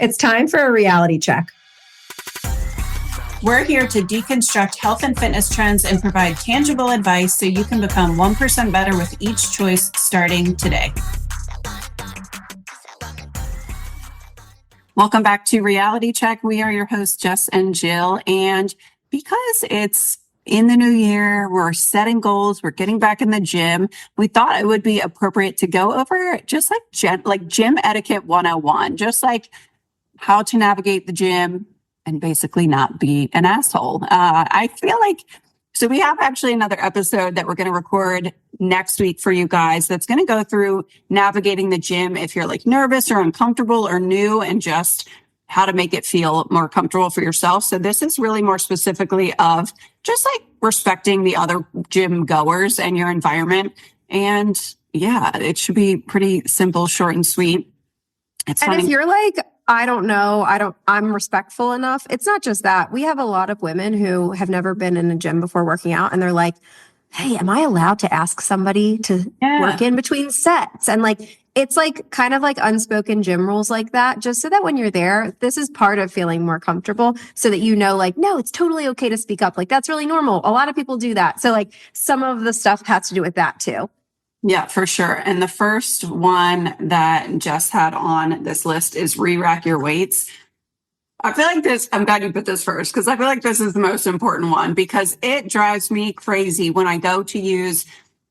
It's time for a reality check. We're here to deconstruct health and fitness trends and provide tangible advice so you can become 1% better with each choice starting today. Welcome back to Reality Check. We are your hosts, Jess and Jill. And because it's in the new year, we're setting goals, we're getting back in the gym, we thought it would be appropriate to go over just like gym etiquette 101, just like how to navigate the gym and basically not be an asshole. I feel like, so we have actually another episode that we're going to record next week for you guys that's going to go through navigating the gym if you're like nervous or uncomfortable or new, and just how to make it feel more comfortable for yourself. So this is really more specifically of just like respecting the other gym goers and your environment. And yeah, it should be pretty simple, short and sweet. It's funny. If you're like, I don't know, I'm respectful enough. It's not just that. We have a lot of women who have never been in a gym before working out, and they're like, hey, am I allowed to ask somebody to work in between sets? And like, it's like kind of like unspoken gym rules like that, just so that when you're there, this is part of feeling more comfortable, so that you know, like, no, it's totally okay to speak up. Like, that's really normal. A lot of people do that. So like some of the stuff has to do with that too. Yeah, for sure. And the first one that Jess had on this list is re-rack your weights. I feel like this, I'm glad you put this first, because I feel like this is the most important one, because it drives me crazy when I go to use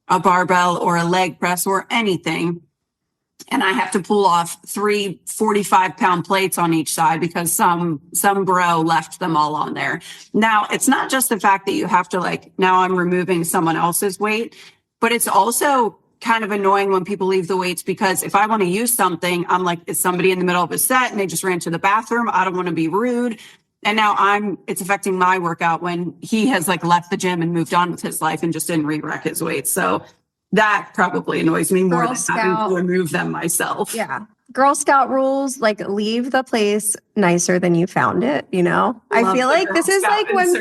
a barbell or a leg press or anything, and I have to pull off 3 45-pound plates on each side because some bro left them all on there. Now, it's not just the fact that you have to like, now I'm removing someone else's weight, but it's also kind of annoying when people leave the weights, because if I want to use something, I'm like, is somebody in the middle of a set and they just ran to the bathroom? I don't want to be rude. And now it's affecting my workout when he has like left the gym and moved on with his life and just didn't re-rack his weights. So that probably annoys me more than having to remove them myself. Yeah. Girl Scout rules, like, leave the place nicer than you found it, you know? I feel like this is like when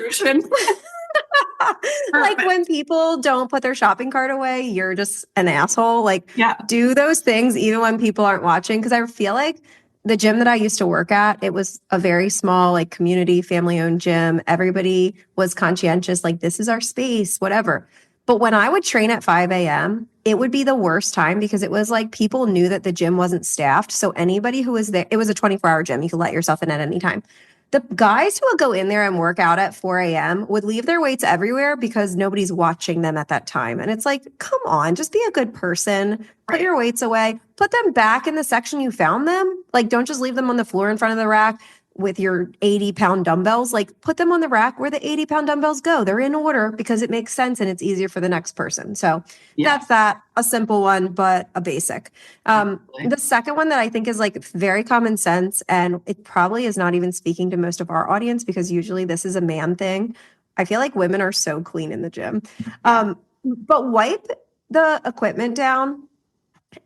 like when people don't put their shopping cart away, you're just an asshole. Like, do those things even when people aren't watching. Because I feel like the gym that I used to work at, it was a very small, like, community, family-owned gym. Everybody was conscientious, like, this is our space, whatever. But when I would train at 5 a.m., it would be the worst time, because it was like people knew that the gym wasn't staffed. So anybody who was there, it was a 24-hour gym. You could let yourself in at any time. The guys who would go in there and work out at 4 a.m. would leave their weights everywhere because nobody's watching them at that time. And it's like, come on, just be a good person. Put your weights away. Put them back in the section you found them. Like, don't just leave them on the floor in front of the rack with your 80-pound dumbbells. Like, put them on the rack where the 80-pound dumbbells go. They're in order because it makes sense and it's easier for the next person. So that's that. A simple one, but a basic. The second one that I think is like very common sense, and it probably is not even speaking to most of our audience, because usually this is a man thing. I feel like women are so clean in the gym. But wipe the equipment down.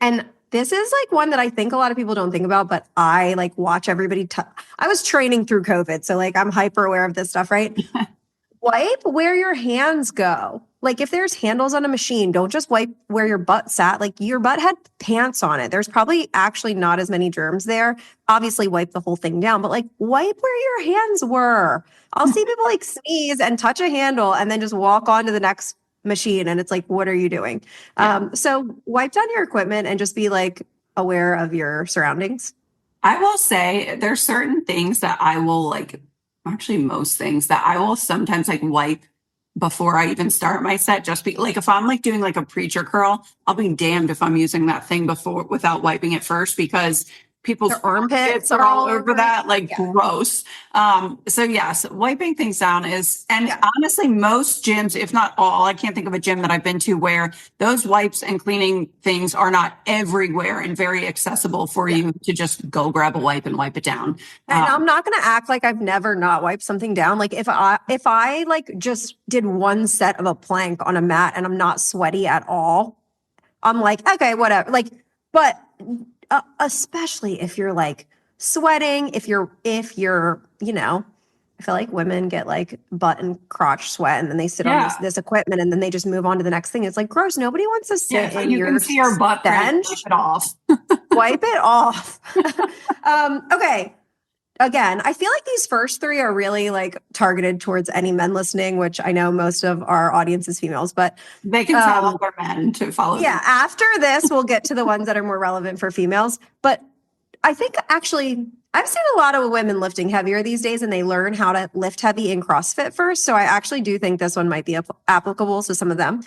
And this is like one that I think a lot of people don't think about, but I like watch everybody. I was training through COVID, so like I'm hyper aware of this stuff, right? Wipe where your hands go. Like, if there's handles on a machine, don't just wipe where your butt sat. Like, your butt had pants on it. There's probably actually not as many germs there. Obviously, wipe the whole thing down, but like, wipe where your hands were. I'll see people like sneeze and touch a handle and then just walk on to the next machine, and it's like, what are you doing? So wipe down your equipment and just be like aware of your surroundings. I will say there's certain things that I will like, actually most things that I will sometimes like wipe before I even start my set. Just be like, if I'm like doing like a preacher curl, I'll be damned if I'm using that thing without wiping it first, because people's armpits are all over that, like gross. So yes, wiping things down is, and honestly, most gyms, if not all, I can't think of a gym that I've been to where those wipes and cleaning things are not everywhere and very accessible for you to just go grab a wipe and wipe it down. And I'm not going to act like I've never not wiped something down. Like, if I like just did one set of a plank on a mat and I'm not sweaty at all, I'm like, okay, whatever. Like, but especially if you're like sweating, if you're, you know, I feel like women get like butt and crotch sweat, and then they sit on this equipment, and then they just move on to the next thing. It's like gross. Nobody wants to sit in your can see your butt bench. Wipe it off. Wipe it off. Okay. again, I feel like these first three are really like targeted towards any men listening, which I know most of our audience is females, but they can tell other men to follow. Yeah, after this, we'll get to the ones that are more relevant for females. But I think actually, I've seen a lot of women lifting heavier these days, and they learn how to lift heavy in CrossFit first. So I actually do think this one might be applicable to some of them.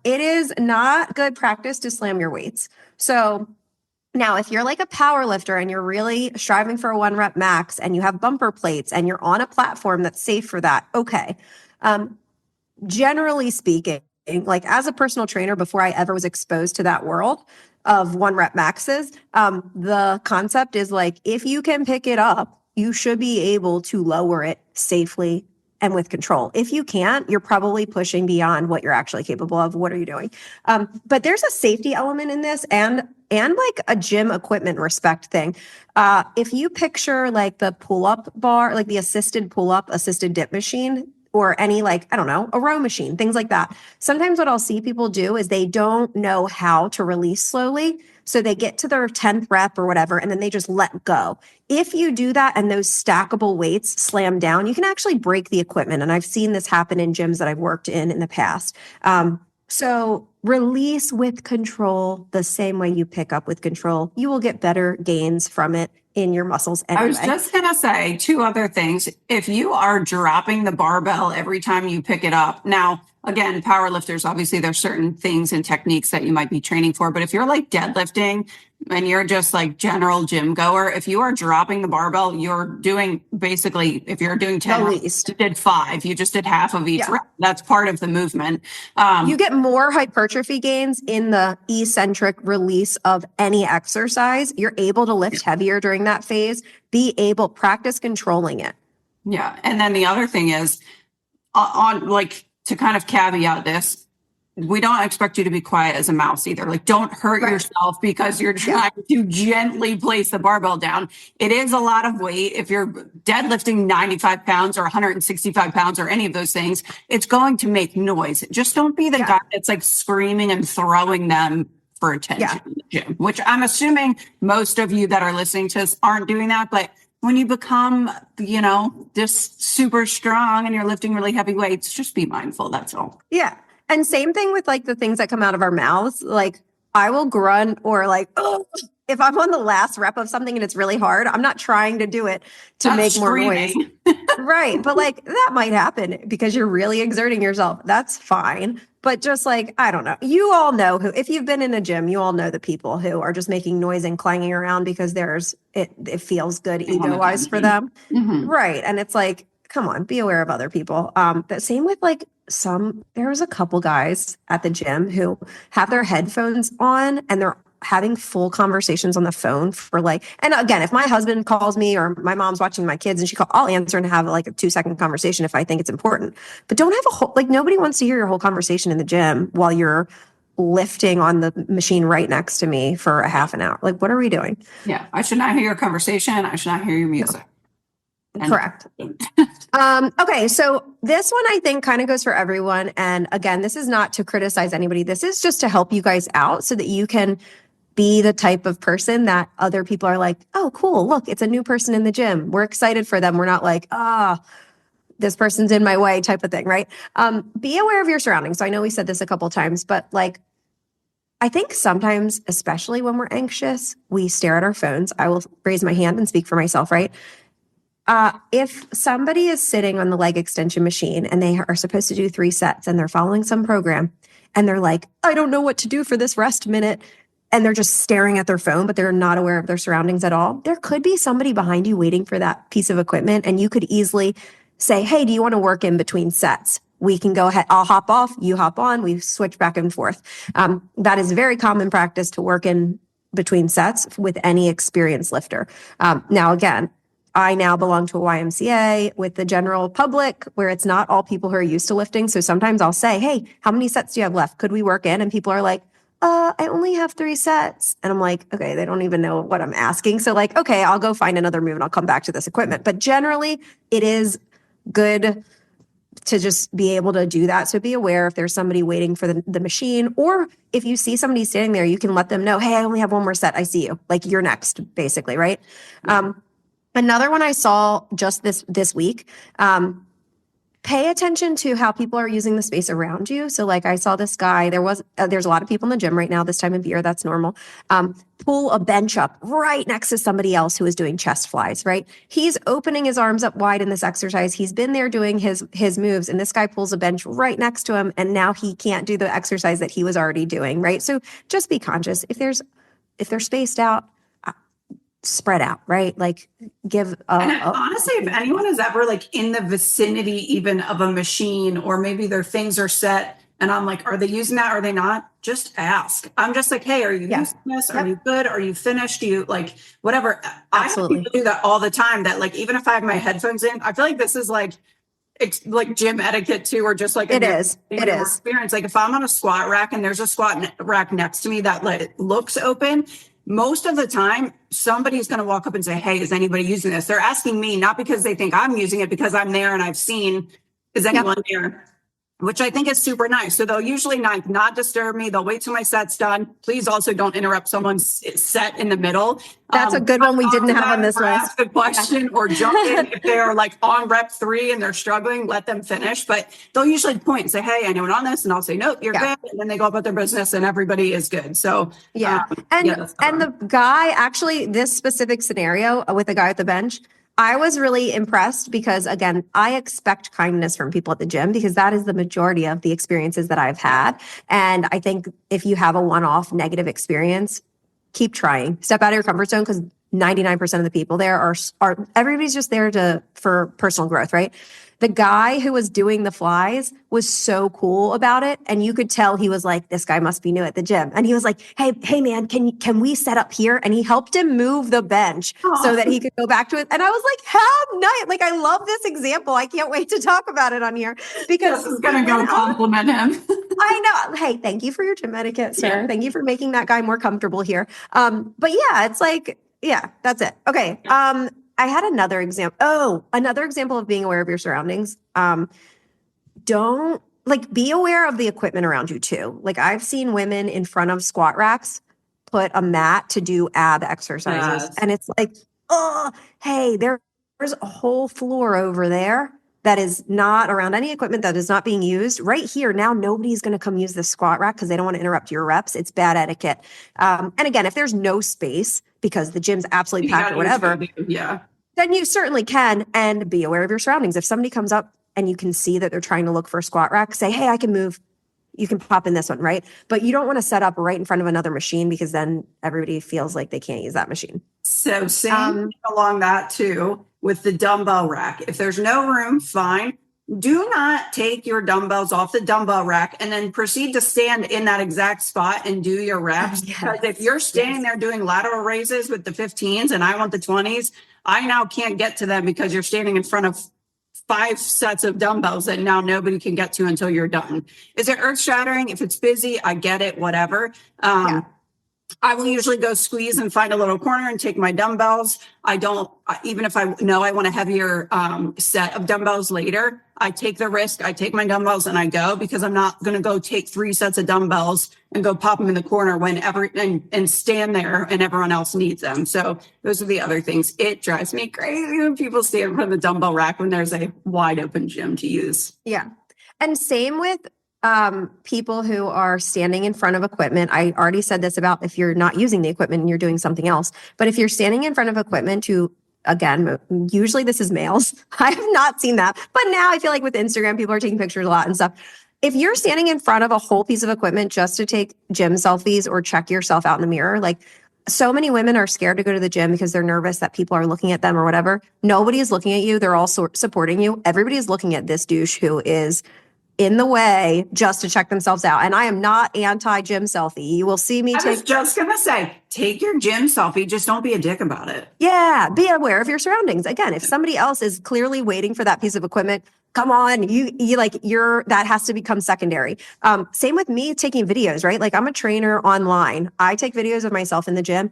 It is not good practice to slam your weights. So now, if you're like a power lifter and you're really striving for a 1 rep max and you have bumper plates and you're on a platform that's safe for that, okay. Generally speaking, like as a personal trainer, before I ever was exposed to that world of 1 rep maxes, the concept is like, if you can pick it up, you should be able to lower it safely and with control. If you can't, you're probably pushing beyond what you're actually capable of. What are you doing? But there's a safety element in this and like a gym equipment respect thing. If you picture like the pull-up bar, like the assisted pull-up, assisted dip machine, or any like, I don't know, a row machine, things like that. Sometimes what I'll see people do is they don't know how to release slowly. So they get to their 10th rep or whatever, and then they just let go. If you do that and those stackable weights slam down, you can actually break the equipment. And I've seen this happen in gyms that I've worked in the past. So release with control the same way you pick up with control. You will get better gains from it in your muscles anyway. I was just going to say 2 other things. If you are dropping the barbell every time you pick it up, now, again, power lifters, obviously there's certain things and techniques that you might be training for, but if you're like deadlifting and you're just like general gym goer, if you are dropping the barbell, you're doing basically, if you're doing 10, you did 5, you just did half of each rep. That's part of the movement. You get more hypertrophy gains in the eccentric release of any exercise. You're able to lift heavier during that phase, practice controlling it. Yeah. And then the other thing is on like, to kind of caveat this, we don't expect you to be quiet as a mouse either. Like, don't hurt yourself because you're trying to gently place the barbell down. It is a lot of weight. If you're deadlifting 95 pounds or 165 pounds or any of those things, it's going to make noise. Just don't be the guy that's like screaming and throwing them for attention in the gym, which I'm assuming most of you that are listening to us aren't doing that. But when you become, you know, just super strong and you're lifting really heavy weights, just be mindful. That's all. Yeah. And same thing with like the things that come out of our mouths. Like I will grunt or like, oh, if I'm on the last rep of something and it's really hard, I'm not trying to do it to make more noise. Right. But like that might happen because you're really exerting yourself. That's fine. But just like, I don't know. You all know who, if you've been in a gym, you all know the people who are just making noise and clanging around because it feels good ego-wise for them. Mm-hmm. Right. And it's like, come on, be aware of other people. The same with like there was a couple guys at the gym who have their headphones on and they're having full conversations on the phone for like, and again, if my husband calls me or my mom's watching my kids and I'll answer and have like a 2-second conversation if I think it's important, but don't have a whole, like nobody wants to hear your whole conversation in the gym while you're lifting on the machine right next to me for a half an hour. Like, what are we doing? Yeah. I should not hear your conversation. I should not hear your music. No. Correct. Okay. So this one I think kind of goes for everyone. And again, this is not to criticize anybody. This is just to help you guys out so that you can be the type of person that other people are like, oh, cool. Look, it's a new person in the gym. We're excited for them. We're not like, this person's in my way type of thing. Right. Be aware of your surroundings. So I know we said this a couple of times, but like, I think sometimes, especially when we're anxious, we stare at our phones. I will raise my hand and speak for myself. Right. If somebody is sitting on the leg extension machine and they are supposed to do 3 sets and they're following some program and they're like, I don't know what to do for this rest minute. And they're just staring at their phone, but they're not aware of their surroundings at all. There could be somebody behind you waiting for that piece of equipment. And you could easily say, hey, do you want to work in between sets? We can go ahead. I'll hop off. You hop on. We switch back and forth. That is very common practice to work in between sets with any experienced lifter. Now, again, I now belong to a YMCA with the general public where it's not all people who are used to lifting. So sometimes I'll say, hey, how many sets do you have left? Could we work in? And people are like, I only have 3 sets. And I'm like, okay, they don't even know what I'm asking. So like, okay, I'll go find another move and I'll come back to this equipment. But generally it is good to just be able to do that. So be aware if there's somebody waiting for the machine, or if you see somebody standing there, you can let them know, hey, I only have 1 more set. I see you. Like you're next, basically, right? Another one I saw just this week. Pay attention to how people are using the space around you. So like I saw this guy, there's a lot of people in the gym right now, this time of year, that's normal. Pull a bench up right next to somebody else who is doing chest flies, right? He's opening his arms up wide in this exercise. He's been there doing his moves, and this guy pulls a bench right next to him, and now he can't do the exercise that he was already doing, right? So just be conscious. If they're spaced out, spread out, right? Like give honestly, if anyone is ever like in the vicinity even of a machine, or maybe their things are set and I'm like, are they using that? Are they not? Just ask. I'm just like, hey, are you using this? Are you good? Are you finished? Do you like whatever? Absolutely. I have people do that all the time, that like, even if I have my headphones in, I feel like this is like gym etiquette too, or just like it is experience. Like if I'm on a squat rack and there's a squat rack next to me that like looks open, most of the time, somebody's going to walk up and say, hey, is anybody using this? They're asking me, not because they think I'm using it, because I'm there and I've seen, is anyone there? Which I think is super nice. So they'll usually not disturb me. They'll wait till my set's done. Please also don't interrupt someone's set in the middle. That's a good one we didn't have on this list. Ask a question or jump in. If they're like on rep 3 and they're struggling, let them finish. But they'll usually point and say, hey, anyone on this? And I'll say, nope, you're good. And then they go about their business and everybody is good. So and the guy, actually, this specific scenario with the guy at the bench, I was really impressed because, again, I expect kindness from people at the gym because that is the majority of the experiences that I've had. And I think if you have a one-off negative experience, keep trying. Step out of your comfort zone, because 99% of the people there are everybody's just there for personal growth, right? The guy who was doing the flies was so cool about it. And you could tell he was like, this guy must be new at the gym. And he was like, hey man, can we set up here? And he helped him move the bench so that he could go back to it. And I was like, how nice. Like, I love this example. I can't wait to talk about it on here because this is going to go compliment him. I know. Hey, thank you for your gym etiquette, sir. Yeah. Thank you for making that guy more comfortable here. But yeah, it's like, yeah, that's it. Okay. I had another example. Another example of being aware of your surroundings. Be aware of the equipment around you too. Like I've seen women in front of squat racks put a mat to do ab exercises. Yes. And it's like, oh, hey, there's a whole floor over there that is not around any equipment, that is not being used. Right here, now nobody's going to come use this squat rack because they don't want to interrupt your reps. It's bad etiquette. And again, if there's no space because the gym's absolutely packed or whatever, then you certainly can, and be aware of your surroundings. If somebody comes up and you can see that they're trying to look for a squat rack, say, hey, I can move. You can pop in this one, right? But you don't want to set up right in front of another machine because then everybody feels like they can't use that machine. So same along that too with the dumbbell rack. If there's no room, fine. Do not take your dumbbells off the dumbbell rack and then proceed to stand in that exact spot and do your reps. Because if you're standing there doing lateral raises with the 15s and I want the 20s, I now can't get to them because you're standing in front of 5 sets of dumbbells that now nobody can get to until you're done. Is it earth shattering? If it's busy, I get it, whatever. I will usually go squeeze and find a little corner and take my dumbbells. I don't, even if I know I want a heavier set of dumbbells later, I take the risk, I take my dumbbells and I go, because I'm not going to go take 3 sets of dumbbells and go pop them in the corner and stand there and everyone else needs them. So those are the other things. It drives me crazy when people stand in front of the dumbbell rack when there's a wide open gym to use. Yeah. And same with people who are standing in front of equipment. I already said this about if you're not using the equipment and you're doing something else, but if you're standing in front of equipment to, again, usually this is males. I have not seen that, but now I feel like with Instagram, people are taking pictures a lot and stuff. If you're standing in front of a whole piece of equipment just to take gym selfies or check yourself out in the mirror, like so many women are scared to go to the gym because they're nervous that people are looking at them or whatever. Nobody is looking at you. They're all supporting you. Everybody is looking at this douche who is in the way just to check themselves out. And I am not anti-gym selfie. You will see me I was just going to say, take your gym selfie. Just don't be a dick about it. Yeah. Be aware of your surroundings. Again, if somebody else is clearly waiting for that piece of equipment, come on, that has to become secondary. Same with me taking videos, right? Like I'm a trainer online. I take videos of myself in the gym.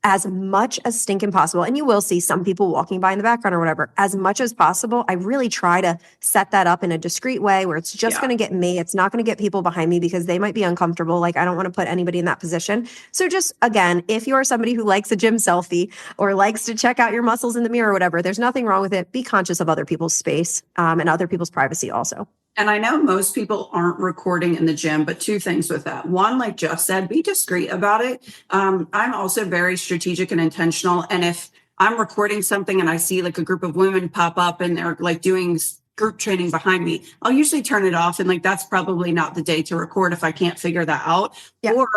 as much as stinking possible, and you will see some people walking by in the background or whatever, as much as possible, I really try to set that up in a discreet way where it's just going to get me. It's not going to get people behind me because they might be uncomfortable. Like, I don't want to put anybody in that position. So just, again, if you're somebody who likes a gym selfie or likes to check out your muscles in the mirror or whatever, there's nothing wrong with it. Be conscious of other people's space and other people's privacy also. And I know most people aren't recording in the gym, but two things with that. One, like Jess said, be discreet about it. I'm also very strategic and intentional. And if I'm recording something and I see like a group of women pop up and they're like doing group training behind me, I'll usually turn it off. And like, that's probably not the day to record if I can't figure that out. Yeah. Or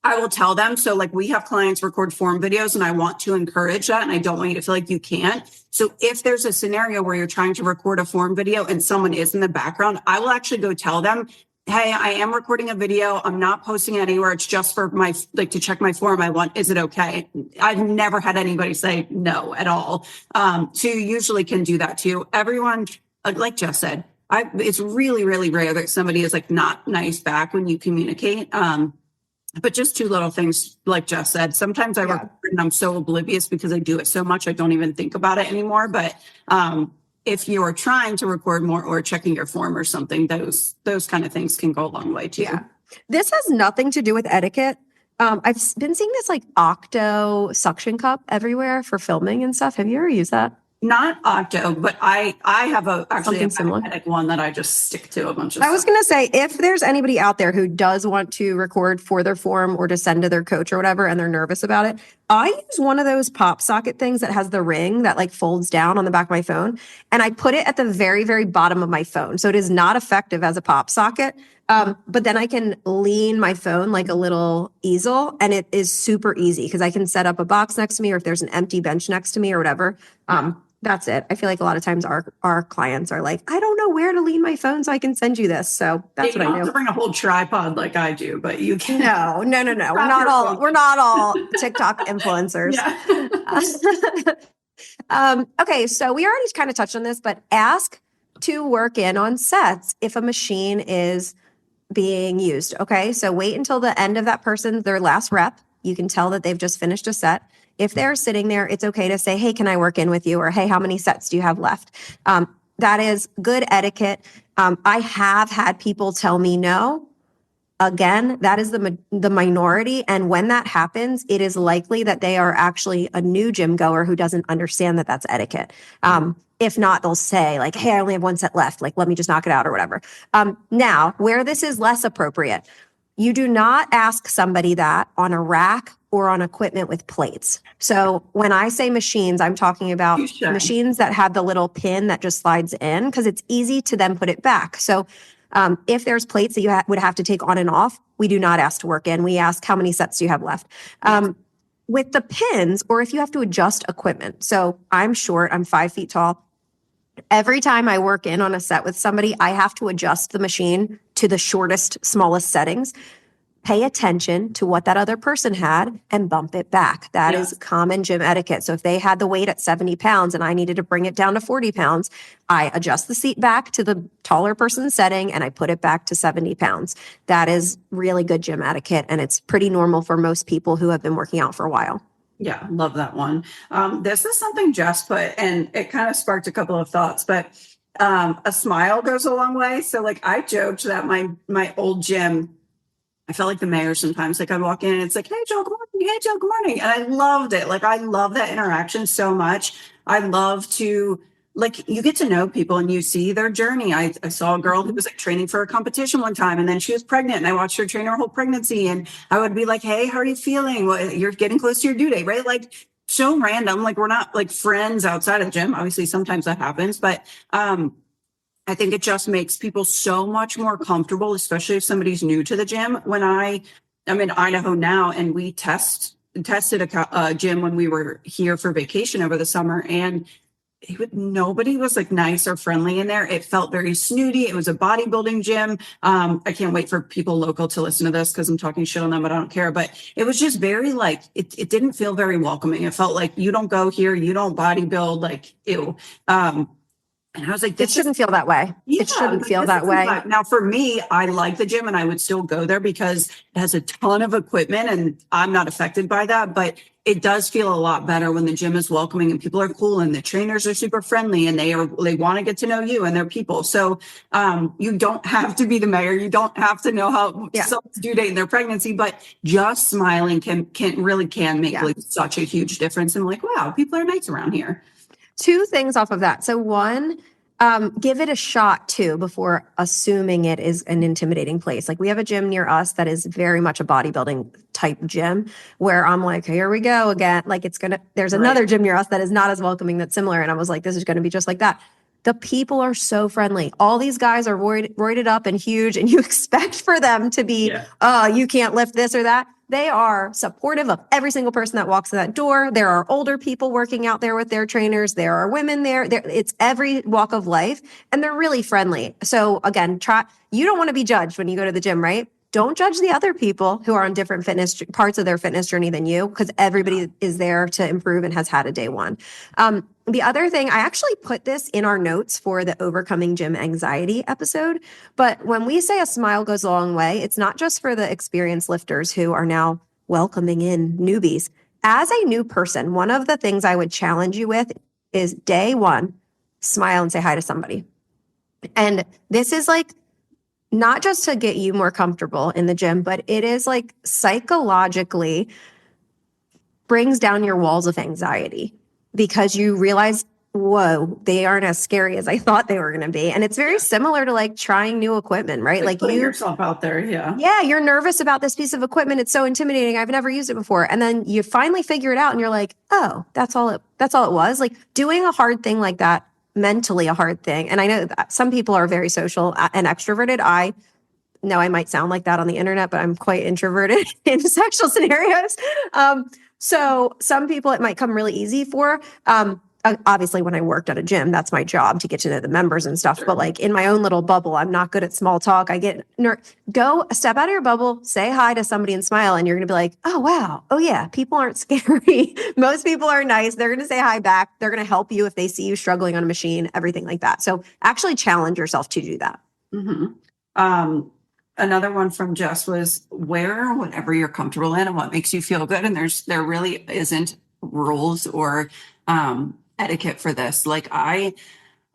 I will tell them. So like we have clients record form videos and I want to encourage that. And I don't want you to feel like you can't. So if there's a scenario where you're trying to record a form video and someone is in the background, I will actually go tell them, hey, I am recording a video. I'm not posting it anywhere. It's just for my, like to check my form. Is it okay? I've never had anybody say no at all. So you usually can do that too. Everyone, like Jess said, it's really, really rare that somebody is like not nice back when you communicate. But just two little things, like Jess said, sometimes I record and I'm so oblivious because I do it so much, I don't even think about it anymore. But if you're trying to record more or checking your form or something, those kind of things can go a long way too. Yeah. This has nothing to do with etiquette. I've been seeing this like Octo suction cup everywhere for filming and stuff. Have you ever used that? Not Octo, but I have actually a similar one that I just stick to a bunch of I was going to say, if there's anybody out there who does want to record for their form or to send to their coach or whatever, and they're nervous about it, I use one of those pop socket things that has the ring that like folds down on the back of my phone. And I put it at the very, very bottom of my phone. So it is not effective as a pop socket. But then I can lean my phone like a little easel, and it is super easy because I can set up a box next to me, or if there's an empty bench next to me or whatever. That's it. I feel like a lot of times our clients are like, I don't know where to lean my phone so I can send you this. So that's what I do. You don't have to bring a whole tripod like I do, but you can. No. We're not all TikTok influencers. Okay, so we already kind of touched on this, but ask to work in on sets if a machine is being used. Okay, so wait until the end of their last rep. You can tell that they've just finished a set. If they're sitting there, it's okay to say, hey, can I work in with you? Or, hey, how many sets do you have left? That is good etiquette. I have had people tell me no. Again, that is the minority. And when that happens, it is likely that they are actually a new gym goer who doesn't understand that that's etiquette. If not, they'll say like, hey, I only have one set left. Like, let me just knock it out or whatever. Now, where this is less appropriate, you do not ask somebody that on a rack or on equipment with plates. So when I say machines, I'm talking about machines that have the little pin that just slides in because it's easy to then put it back. So if there's plates that you would have to take on and off, we do not ask to work in. We ask how many sets do you have left. With the pins, or if you have to adjust equipment. So I'm short, I'm 5 feet tall. Every time I work in on a set with somebody, I have to adjust the machine to the shortest, smallest settings. Pay attention to what that other person had and bump it back. That is common gym etiquette. So if they had the weight at 70 pounds and I needed to bring it down to 40 pounds, I adjust the seat back to the taller person's setting and I put it back to 70 pounds. That is really good gym etiquette. And it's pretty normal for most people who have been working out for a while. Yeah, love that one. This is something Jess put, and it kind of sparked a couple of thoughts, but a smile goes a long way. So like I joked that my old gym, I felt like the mayor sometimes. Like I'd walk in and it's like, hey, Joe, good morning. Hey, Joe, good morning. And I loved it. Like I love that interaction so much. I love to, like, you get to know people and you see their journey. I saw a girl who was like training for a competition one time and then she was pregnant and I watched her train her whole pregnancy. And I would be like, hey, how are you feeling? Well, you're getting close to your due date, right? Like so random. Like we're not like friends outside of the gym. Obviously, sometimes that happens, but I think it just makes people so much more comfortable, especially if somebody's new to the gym. When I'm in Idaho now and we tested a gym when we were here for vacation over the summer, and nobody was like nice or friendly in there. It felt very snooty. It was a bodybuilding gym. I can't wait for people local to listen to this because I'm talking shit on them, but I don't care. But it was just very like, it didn't feel very welcoming. It felt like you don't go here, you don't bodybuild, like ew. And I was like, it shouldn't feel that way. Yeah, it shouldn't feel that way. Now, for me, I like the gym and I would still go there because it has a ton of equipment and I'm not affected by that. But it does feel a lot better when the gym is welcoming and people are cool and the trainers are super friendly and they want to get to know you and their people. So you don't have to be the mayor. You don't have to know how someone's due date in their pregnancy, but just smiling can make like such a huge difference. And like, wow, people are nice around here. 2 things off of that. So one, give it a shot too before assuming it is an intimidating place. Like we have a gym near us that is very much a bodybuilding type gym where I'm like, here we go again. Like there's another gym near us that is not as welcoming, that's similar. And I was like, this is going to be just like that. The people are so friendly. All these guys are roided up and huge, and you expect for them to be, you can't lift this or that. They are supportive of every single person that walks in that door. There are older people working out there with their trainers. There are women there. It's every walk of life, and they're really friendly. So again, you don't want to be judged when you go to the gym, right? Don't judge the other people who are on different parts of their fitness journey than you, because everybody is there to improve and has had a day one. The other thing, I actually put this in our notes for the Overcoming Gym Anxiety episode, but when we say a smile goes a long way, it's not just for the experienced lifters who are now welcoming in newbies. As a new person, one of the things I would challenge you with is day one, smile and say hi to somebody. And this is like, not just to get you more comfortable in the gym, but it is like psychologically brings down your walls of anxiety because you realize, whoa, they aren't as scary as I thought they were going to be. And it's very similar to like trying new equipment, right? Like putting yourself out there. Yeah. You're nervous about this piece of equipment. It's so intimidating. I've never used it before. And then you finally figure it out and you're like, oh, that's all it was. Like doing a hard thing like that, mentally a hard thing. And I know that some people are very social and extroverted. I know I might sound like that on the internet, but I'm quite introverted in sexual scenarios. So some people it might come really easy for. Obviously, when I worked at a gym, that's my job to get to know the members and stuff. But like in my own little bubble, I'm not good at small talk. I get go step out of your bubble, say hi to somebody and smile, and you're going to be like, oh, wow. Oh, yeah. People aren't scary. Most people are nice. They're going to say hi back. They're going to help you if they see you struggling on a machine, everything like that. So actually challenge yourself to do that. Mm-hmm. Another one from Jess was wear whatever you're comfortable in and what makes you feel good. And there really isn't rules or etiquette for this. Like I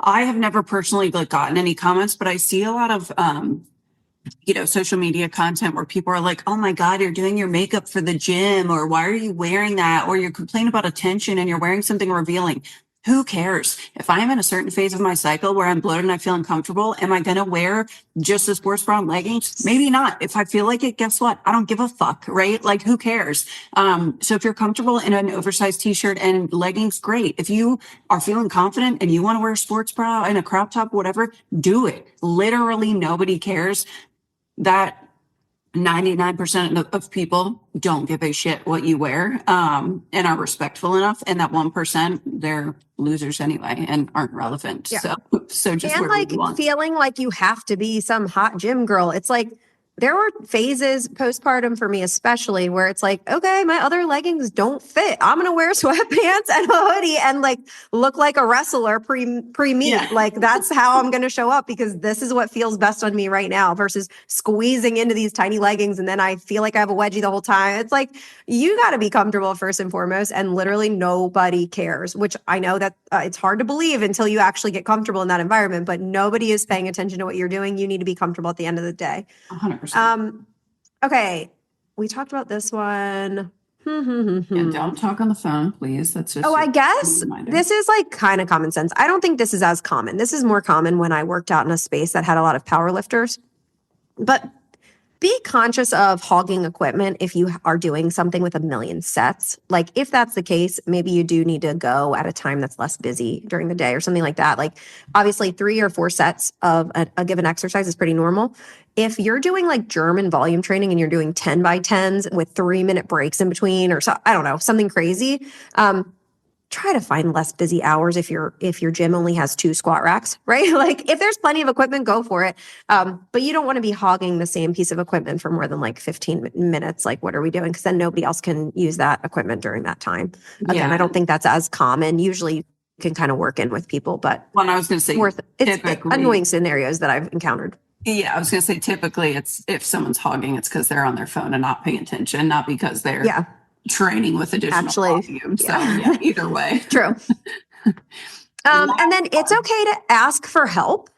have never personally like gotten any comments, but I see a lot of social media content where people are like, oh my God, you're doing your makeup for the gym, or why are you wearing that? Or you're complaining about attention and you're wearing something revealing. Who cares? If I'm in a certain phase of my cycle where I'm bloated and I feel uncomfortable, am I going to wear just a sports bra and leggings? Maybe not. If I feel like it, guess what? I don't give a fuck, right? Like who cares? So if you're comfortable in an oversized t-shirt and leggings, great. If you are feeling confident and you want to wear a sports bra and a crop top, whatever, do it. Literally nobody cares. That 99% of people don't give a shit what you wear, and are respectful enough. And that 1%, they're losers anyway and aren't relevant. Yeah. So just and like feeling like you have to be some hot gym girl. It's like, there were phases postpartum for me, especially where it's like, okay, my other leggings don't fit. I'm going to wear sweatpants and a hoodie and like look like a wrestler pre-meet. Yeah. Like that's how I'm going to show up because this is what feels best on me right now versus squeezing into these tiny leggings. And then I feel like I have a wedgie the whole time. It's like, you got to be comfortable first and foremost. And literally nobody cares, which I know that it's hard to believe until you actually get comfortable in that environment, but nobody is paying attention to what you're doing. You need to be comfortable at the end of the day. 100%. Okay. We talked about this one. And don't talk on the phone, please. That's just. Oh, I guess this is like kind of common sense. I don't think this is as common. This is more common when I worked out in a space that had a lot of power lifters. But be conscious of hogging equipment if you are doing something with 1 million sets. Like if that's the case, maybe you do need to go at a time that's less busy during the day or something like that. Like obviously 3 or 4 sets of a given exercise is pretty normal. If you're doing like German volume training and you're doing 10 by 10s with 3-minute breaks in between or so, I don't know, something crazy, try to find less busy hours if your gym only has 2 squat racks, right? Like if there's plenty of equipment, go for it. But you don't want to be hogging the same piece of equipment for more than like 15 minutes. Like what are we doing? Because then nobody else can use that equipment during that time. Again, I don't think that's as common. Usually you can kind of work in with people, but Well, I was going to say, it's annoying scenarios that I've encountered. Yeah, I was going to say, typically it's if someone's hogging, it's because they're on their phone and not paying attention, not because they're training with additional volume. So either way. True. And then it's okay to ask for help,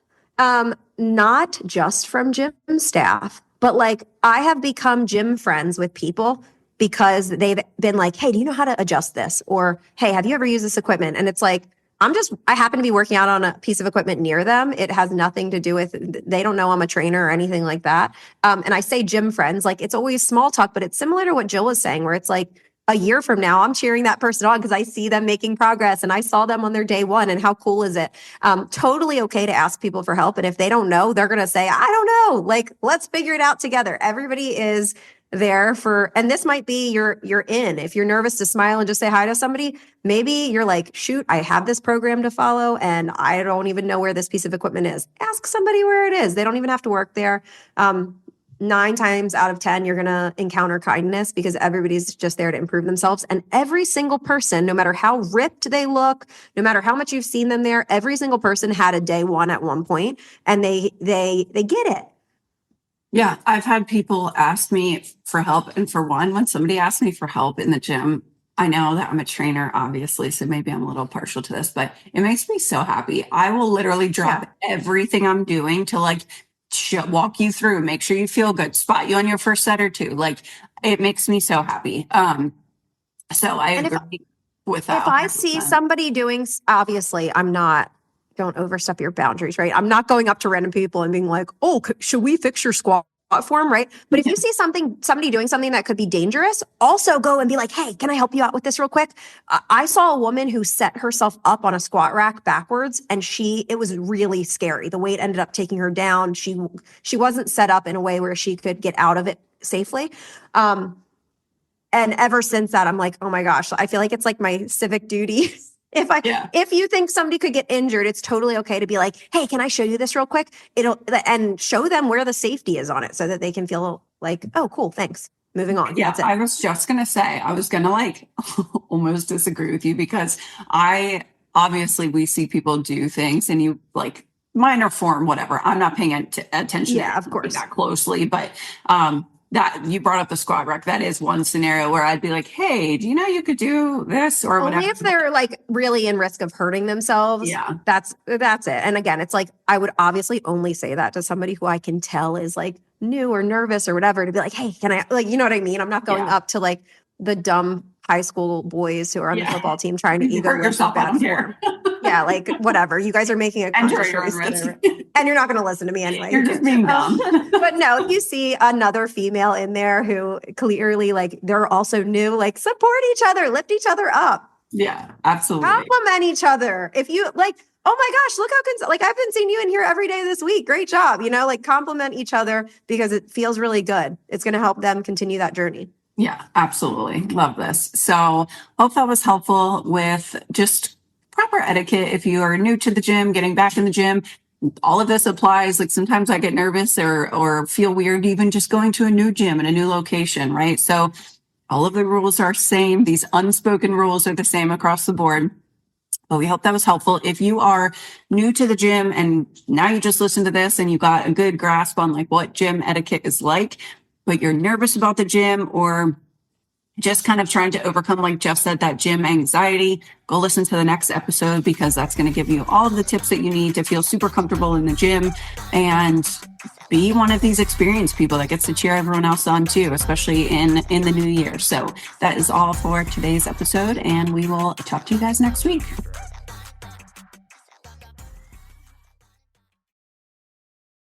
not just from gym staff, but like I have become gym friends with people because they've been like, hey, do you know how to adjust this? Or, hey, have you ever used this equipment? And it's like, I happen to be working out on a piece of equipment near them. It has nothing to do with, they don't know I'm a trainer or anything like that. And I say gym friends, like it's always small talk, but it's similar to what Jill was saying, where it's like a year from now, I'm cheering that person on because I see them making progress and I saw them on their day one. And how cool is it? Totally okay to ask people for help. And if they don't know, they're going to say, I don't know, like, let's figure it out together. Everybody is there for, and this might be you're in. If you're nervous to smile and just say hi to somebody, maybe you're like, shoot, I have this program to follow and I don't even know where this piece of equipment is. Ask somebody where it is. They don't even have to work there. 9 times out of 10, you're going to encounter kindness because everybody's just there to improve themselves. And every single person, no matter how ripped they look, no matter how much you've seen them there, every single person had a day one at one point and they get it. Yeah, I've had people ask me for help. And for one, when somebody asks me for help in the gym, I know that I'm a trainer, obviously, so maybe I'm a little partial to this, but it makes me so happy. I will literally drop everything I'm doing to like walk you through, make sure you feel good, spot you on your first set or two. Like it makes me so happy. So I agree with that. If I see somebody doing, obviously, don't overstep your boundaries, right? I'm not going up to random people and being like, oh, should we fix your squat form, right? But if you see somebody doing something that could be dangerous, also go and be like, hey, can I help you out with this real quick? I saw a woman who set herself up on a squat rack backwards and it was really scary. The weight ended up taking her down. She wasn't set up in a way where she could get out of it safely. And ever since that, I'm like, oh my gosh, I feel like it's like my civic duty. If you think somebody could get injured, it's totally okay to be like, hey, can I show you this real quick? And show them where the safety is on it so that they can feel like, oh, cool, thanks. Moving on. Yeah, I was just going to say, I was going to like almost disagree with you because obviously we see people do things and you like minor form, whatever. I'm not paying attention of course, that closely, but that you brought up the squat rack. That is one scenario where I'd be like, hey, do you know you could do this or only whatever? If they're like really in risk of hurting themselves. Yeah. That's it. And again, it's like, I would obviously only say that to somebody who I can tell is like new or nervous or whatever, to be like, hey, can I, like, you know what I mean? I'm not going up to like the dumb high school boys who are on the football team trying to ego yourself out here. Yeah, like whatever. You guys are making a conscious choice, and you're not going to listen to me anyway. You're just being dumb. But no, if you see another female in there who clearly like they're also new, like support each other, lift each other up. Yeah, absolutely. Compliment each other. If you like, oh my gosh, look how like I've been seeing you in here every day this week. Great job. You know, like compliment each other because it feels really good. It's going to help them continue that journey. Yeah, absolutely. Love this. So hope that was helpful with just proper etiquette. If you are new to the gym, getting back in the gym, all of this applies. Like sometimes I get nervous or feel weird even just going to a new gym in a new location, right? So all of the rules are same. These unspoken rules are the same across the board. But we hope that was helpful. If you are new to the gym and now you just listened to this and you got a good grasp on like what gym etiquette is like, but you're nervous about the gym or just kind of trying to overcome, like Jeff said, that gym anxiety, go listen to the next episode because that's going to give you all of the tips that you need to feel super comfortable in the gym and be one of these experienced people that gets to cheer everyone else on too, especially in the new year. So that is all for today's episode and we will talk to you guys next week.